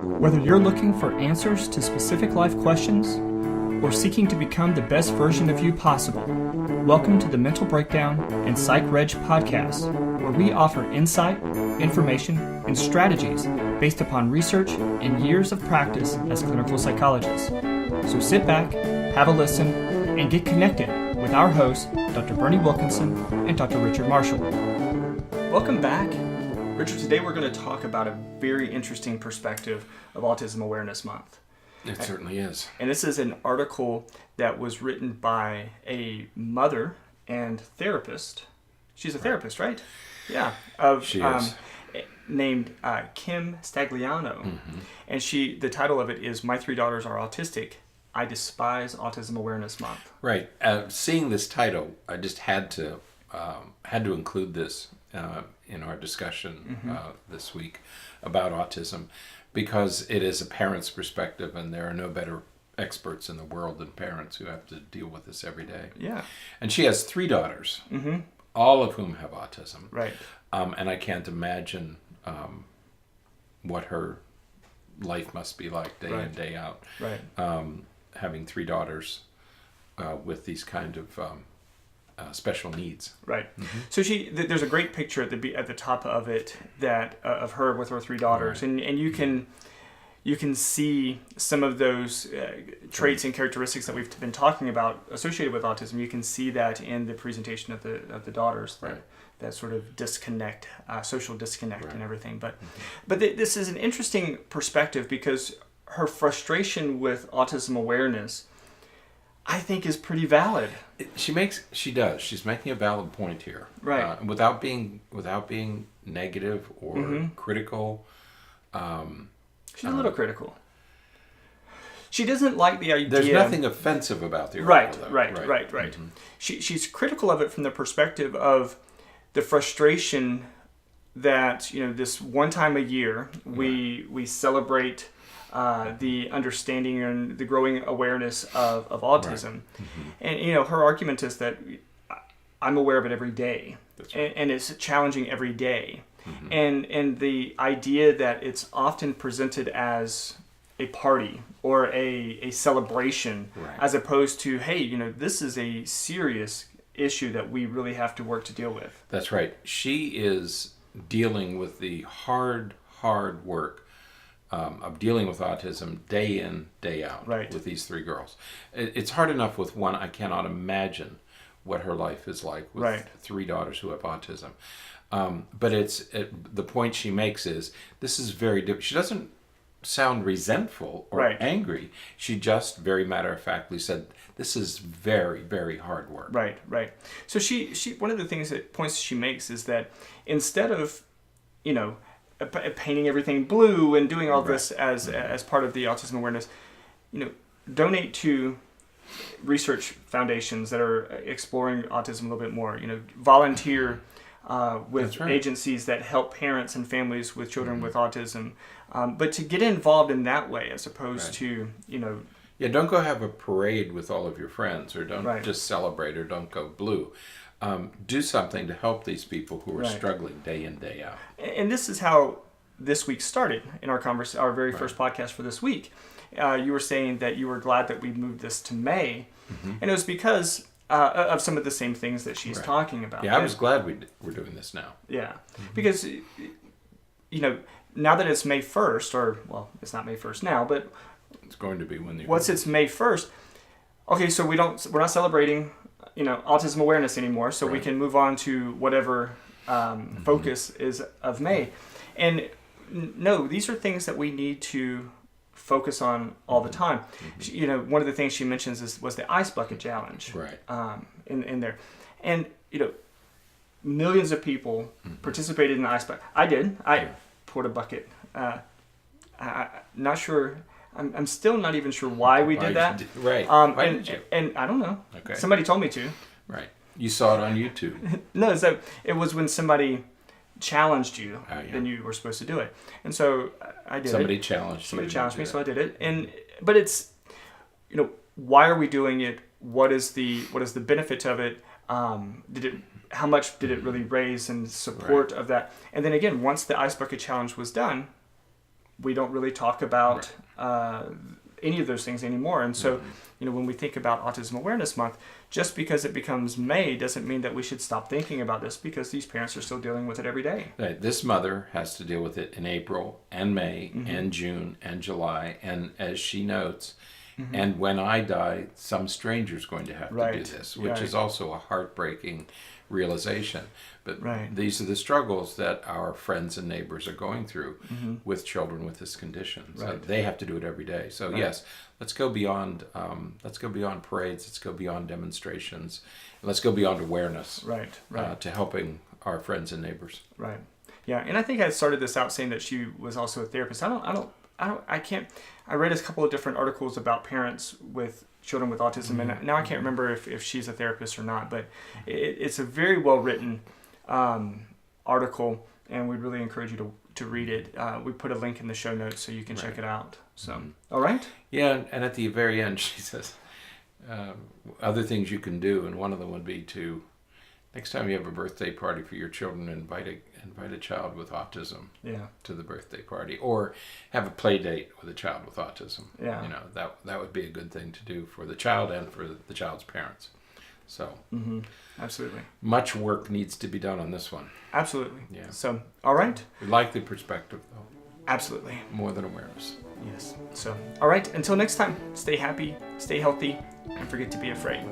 Whether you're looking for answers to specific life questions or seeking to become the best version of you possible, welcome to the Mental Breakdown and Psychreg podcast, where we offer insight, information, and strategies based upon research and years of practice as clinical psychologists. So sit back, have a listen, and get connected with our hosts, Dr. Berney Wilkinson and Dr. Richard Marshall. Welcome back. Richard, today we're going to talk about a very interesting perspective of Autism Awareness Month. It certainly is. And this is an article that was written by a mother and therapist. She's a therapist, right? Yeah. She is. Named Kim Stagliano. Mm-hmm. And the title of it is My Three Daughters Are Autistic. I Despise Autism Awareness Month. Right. Seeing this title, I just had to include this in our discussion this week about autism, because it is a parent's perspective, and there are no better experts in the world than parents who have to deal with this every day. Yeah. And she has three daughters, all of whom have autism. Right. And I can't imagine what her life must be like day in, day out. Right. Having three daughters with these kind of special needs. Right. Mm-hmm. So there's a great picture at the top of it that of her with her three daughters, right. and you can see some of those traits and characteristics that we've been talking about associated with autism. You can see that in the presentation of the daughters. Right. That sort of disconnect, social disconnect, right. and everything. But this is an interesting perspective, because her frustration with autism awareness, I think, is pretty valid. She does. She's making a valid point here, right? Without being negative or critical. She's a little critical. She doesn't like the idea. There's nothing offensive about the article, though. Right. Mm-hmm. She's critical of it from the perspective of the frustration that, this one time a year we celebrate the understanding and the growing awareness of autism. Right. And her argument is that I'm aware of it every day. That's right. and it's challenging every day. And the idea that it's often presented as a party or a celebration, right. as opposed to, hey, this is a serious issue that we really have to work to deal with. That's right. She is dealing with the hard work of dealing with autism day in, day out, right. with these three girls. It's hard enough with one. I cannot imagine what her life is like with right. three daughters who have autism. But the point she makes is, this is very different. She doesn't sound resentful or right. angry. She just very matter-of-factly said, this is very, very hard work. Right. So she one of the points she makes is that instead of, painting everything blue and doing all this as part of the autism awareness, donate to research foundations that are exploring autism a little bit more. Volunteer with right. agencies that help parents and families with children with autism, but to get involved in that way as opposed right. to Yeah, don't go have a parade with all of your friends, or don't right. just celebrate, or don't go blue. Do something to help these people who are right. struggling day in, day out. And this is how this week started in our very first podcast for this week. You were saying that you were glad that we moved this to May, and it was because of some of the same things that she's right. talking about. Yeah, I was glad we're doing this now. Yeah, because now that it's May 1st, or it's not May 1st now, but it's going to be when it's May 1st. Okay, so we're not celebrating autism awareness anymore, so right. we can move on to whatever focus is of May. And no, these are things that we need to focus on all the time. One of the things she mentions was the ice bucket challenge, right? In there, and millions of people participated in the ice bucket. I did. I poured a bucket. Not sure. I'm still not even sure why we did that. Right. Why did you? And I don't know. Okay. Somebody told me to. Right. You saw it on YouTube. No, so it was when somebody challenged you, then you were supposed to do it. And so I did Somebody it. challenged me, so I did it. But it's, why are we doing it? What is the benefit of it? How much did it really raise in support of that? And then again, once the Ice Bucket Challenge was done, we don't really talk about any of those things anymore. And so, when we think about Autism Awareness Month, just because it becomes May doesn't mean that we should stop thinking about this, because these parents are still dealing with it every day. Right. This mother has to deal with it in April and May and June and July. And as she notes, and when I die, some stranger's going to have to do this, which is also a heartbreaking realization. But these are the struggles that our friends and neighbors are going through with children with this condition. So they have to do it every day. So yes, let's go beyond parades. Let's go beyond demonstrations. And let's go beyond awareness. To helping our friends and neighbors. Right. Yeah, and I think I started this out saying that she was also a therapist. I read a couple of different articles about parents with children with autism, and now I can't remember if she's a therapist or not, but it's a very well written article, and we'd really encourage you to read it. We put a link in the show notes so you can check it out. So, all right? Yeah, and at the very end she says other things you can do, and one of them would be to, next time you have a birthday party for your children, invite a child with autism to the birthday party, or have a play date with a child with autism. That would be a good thing to do for the child and for the child's parents. So absolutely, much work needs to be done on this one. Absolutely. Yeah. So, all right. We like the perspective, though. Absolutely. More than awareness. Yes. So, all right. Until next time, stay happy, stay healthy, and forget to be afraid.